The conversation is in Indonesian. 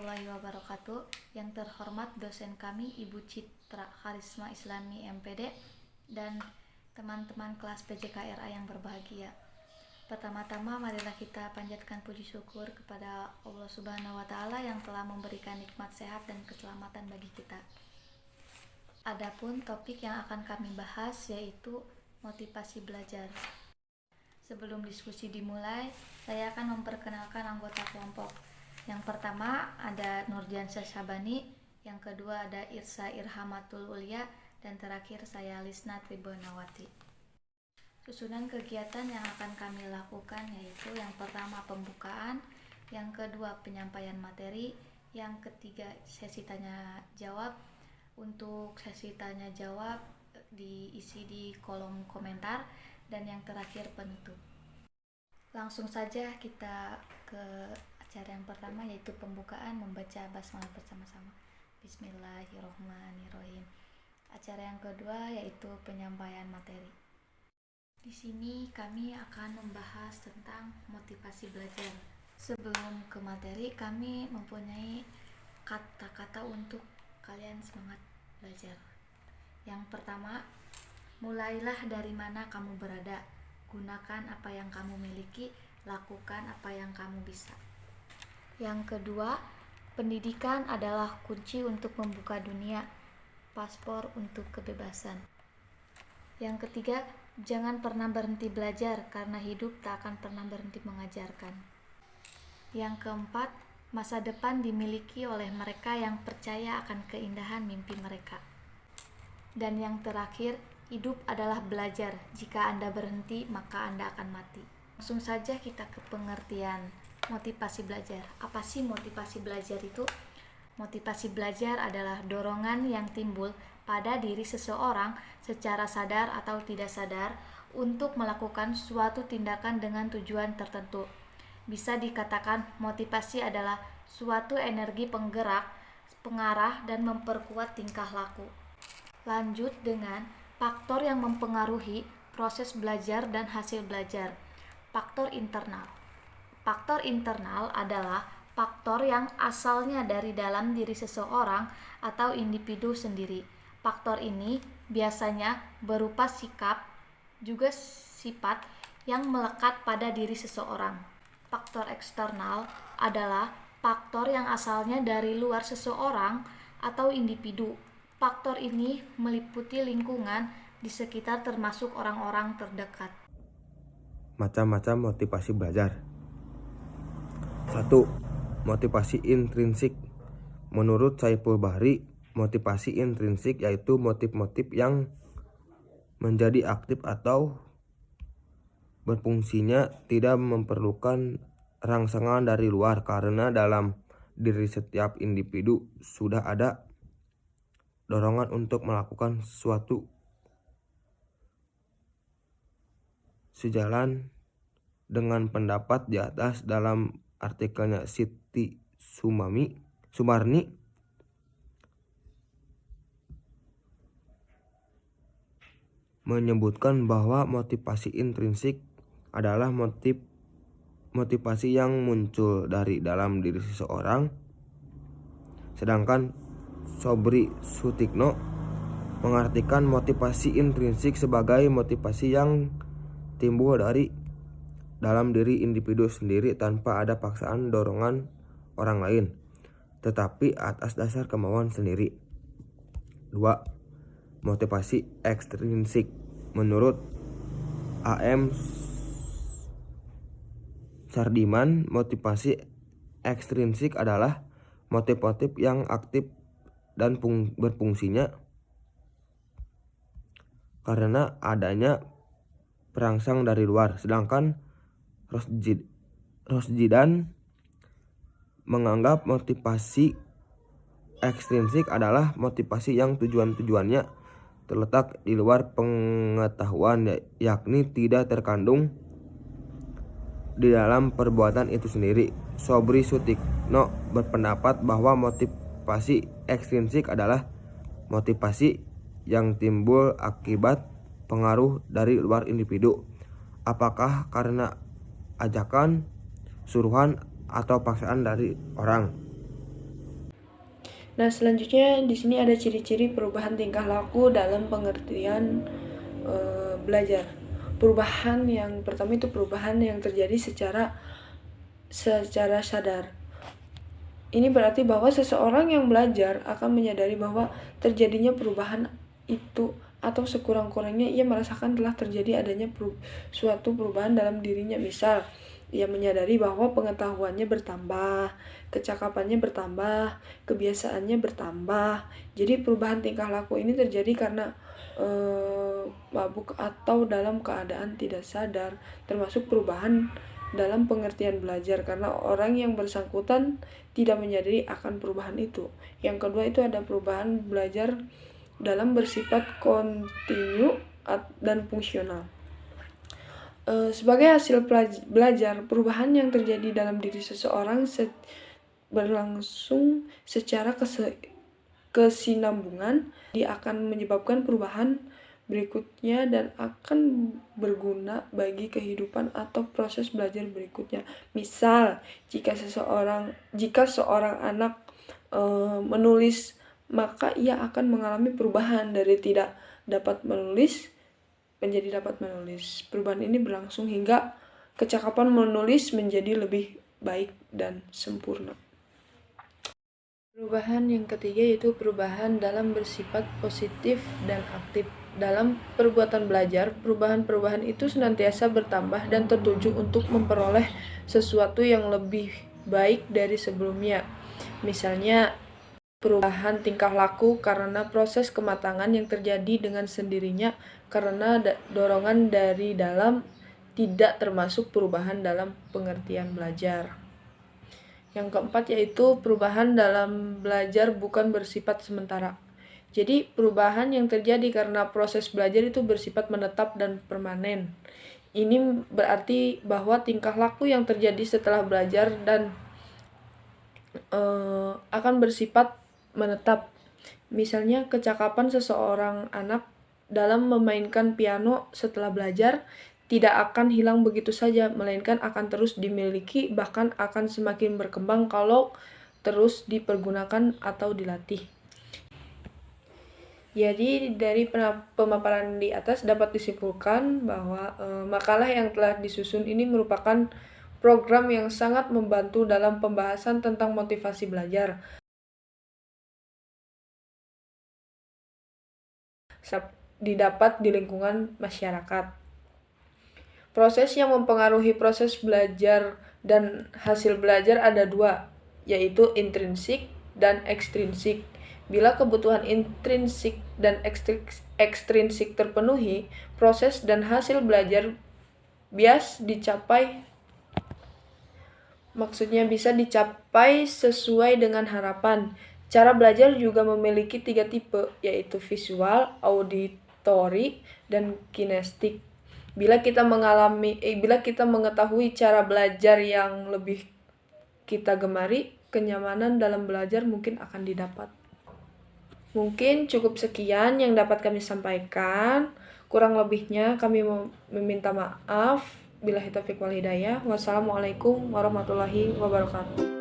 warahmatullahi wabarakatuh. Yang terhormat dosen kami Ibu Citra Karisma Islami MPD dan teman-teman kelas PJKRA yang berbahagia. Pertama-tama marilah kita panjatkan puji syukur kepada Allah Subhanahu wa taala yang telah memberikan nikmat sehat dan keselamatan bagi kita. Adapun topik yang akan kami bahas yaitu motivasi belajar. Sebelum diskusi dimulai, saya akan memperkenalkan anggota kelompok. Yang pertama ada Nurdiansyah Syabani, yang kedua ada Irsa Irhamatul Ulia, dan terakhir saya Lisna Tribunawati. Susunan kegiatan yang akan kami lakukan yaitu yang pertama pembukaan, yang kedua penyampaian materi, yang ketiga sesi tanya jawab. Untuk sesi tanya jawab diisi di kolom komentar, dan yang terakhir penutup. Langsung saja kita ke acara yang pertama yaitu pembukaan, membaca basmalah bersama-sama. Bismillahirrohmanirrohim. Acara yang kedua yaitu penyampaian materi. Di sini kami akan membahas tentang motivasi belajar. Sebelum ke materi, kami mempunyai kata-kata untuk kalian semangat belajar. Yang pertama, mulailah dari mana kamu berada. Gunakan apa yang kamu miliki, lakukan apa yang kamu bisa. Yang kedua, pendidikan adalah kunci untuk membuka dunia, paspor untuk kebebasan. Yang ketiga, jangan pernah berhenti belajar karena hidup tak akan pernah berhenti mengajarkan. Yang keempat, masa depan dimiliki oleh mereka yang percaya akan keindahan mimpi mereka. Dan yang terakhir, hidup adalah belajar. Jika Anda berhenti, maka Anda akan mati. Langsung saja kita ke pengertian motivasi belajar. Apa sih motivasi belajar itu? Motivasi belajar adalah dorongan yang timbul pada diri seseorang secara sadar atau tidak sadar untuk melakukan suatu tindakan dengan tujuan tertentu. Bisa dikatakan motivasi adalah suatu energi penggerak, pengarah, dan memperkuat tingkah laku. Lanjut dengan faktor yang mempengaruhi proses belajar dan hasil belajar. Faktor internal. Faktor internal adalah faktor yang asalnya dari dalam diri seseorang atau individu sendiri. Faktor ini biasanya berupa sikap, juga sifat yang melekat pada diri seseorang. Faktor eksternal adalah faktor yang asalnya dari luar seseorang atau individu. Faktor ini meliputi lingkungan di sekitar termasuk orang-orang terdekat. Macam-macam motivasi belajar. 1. Motivasi intrinsik. Menurut Saiful Bahri, motivasi intrinsik yaitu motif-motif yang menjadi aktif atau berfungsinya tidak memerlukan rangsangan dari luar karena dalam diri setiap individu sudah ada dorongan untuk melakukan sesuatu. Sejalan dengan pendapat di atas dalam artikelnya Siti Sumarni, menyebutkan bahwa motivasi intrinsik adalah motivasi yang muncul dari dalam diri seseorang, sedangkan Sobri Sutikno mengartikan motivasi intrinsik sebagai motivasi yang timbul dari dalam diri individu sendiri tanpa ada paksaan dorongan orang lain, tetapi atas dasar kemauan sendiri. 2. Motivasi ekstrinsik. Menurut A.M. Sardiman, motivasi ekstrinsik adalah motif-motif yang aktif dan berfungsinya karena adanya perangsang dari luar, sedangkan Rosjidan menganggap motivasi ekstrinsik adalah motivasi yang tujuan-tujuannya terletak di luar pengetahuan, yakni tidak terkandung di dalam perbuatan itu sendiri. Sobri Sutikno berpendapat bahwa motivasi ekstrinsik adalah motivasi yang timbul akibat pengaruh dari luar individu, apakah karena ajakan, suruhan, atau paksaan dari orang. Nah, selanjutnya di sini ada ciri-ciri perubahan tingkah laku dalam pengertian belajar. Perubahan yang pertama itu perubahan yang terjadi secara sadar. Ini berarti bahwa seseorang yang belajar akan menyadari bahwa terjadinya perubahan itu, atau sekurang-kurangnya ia merasakan telah terjadi adanya suatu perubahan dalam dirinya. Misal, ia menyadari bahwa pengetahuannya bertambah, kecakapannya bertambah, kebiasaannya bertambah. Jadi perubahan tingkah laku ini terjadi karena mabuk atau dalam keadaan tidak sadar, termasuk perubahan dalam pengertian belajar karena orang yang bersangkutan tidak menyadari akan perubahan itu. Yang kedua itu ada perubahan belajar dalam bersifat kontinu dan fungsional. Sebagai hasil belajar, perubahan yang terjadi dalam diri seseorang berlangsung secara kesinambungan. Dia akan menyebabkan perubahan berikutnya dan akan berguna bagi kehidupan atau proses belajar berikutnya. Misal, jika seorang anak menulis, maka ia akan mengalami perubahan dari tidak dapat menulis menjadi dapat menulis. Perubahan ini berlangsung hingga kecakapan menulis menjadi lebih baik dan sempurna. Perubahan yang ketiga yaitu perubahan dalam bersifat positif dan aktif. Dalam perbuatan belajar, perubahan-perubahan itu senantiasa bertambah dan tertuju untuk memperoleh sesuatu yang lebih baik dari sebelumnya. Misalnya, perubahan tingkah laku karena proses kematangan yang terjadi dengan sendirinya karena dorongan dari dalam, tidak termasuk perubahan dalam pengertian belajar. Yang keempat yaitu perubahan dalam belajar bukan bersifat sementara. Jadi perubahan yang terjadi karena proses belajar itu bersifat menetap dan permanen. Ini berarti bahwa tingkah laku yang terjadi setelah belajar dan akan bersifat menetap. Misalnya kecakapan seseorang anak dalam memainkan piano setelah belajar tidak akan hilang begitu saja, melainkan akan terus dimiliki, bahkan akan semakin berkembang kalau terus dipergunakan atau dilatih. Jadi dari pemaparan di atas dapat disimpulkan bahwa makalah yang telah disusun ini merupakan program yang sangat membantu dalam pembahasan tentang motivasi belajar. Didapat di lingkungan masyarakat. Proses yang mempengaruhi proses belajar dan hasil belajar ada dua, yaitu intrinsik dan ekstrinsik. Bila kebutuhan intrinsik dan ekstrinsik terpenuhi, proses dan hasil belajar bisa dicapai sesuai dengan harapan. Cara belajar juga memiliki 3 tipe, yaitu visual, auditori, dan kinestik. Bila kita mengetahui cara belajar yang lebih kita gemari, kenyamanan dalam belajar mungkin akan didapat. Mungkin cukup sekian yang dapat kami sampaikan. Kurang lebihnya kami meminta maaf. Billahi taufiq wal hidayah. Wassalamualaikum warahmatullahi wabarakatuh.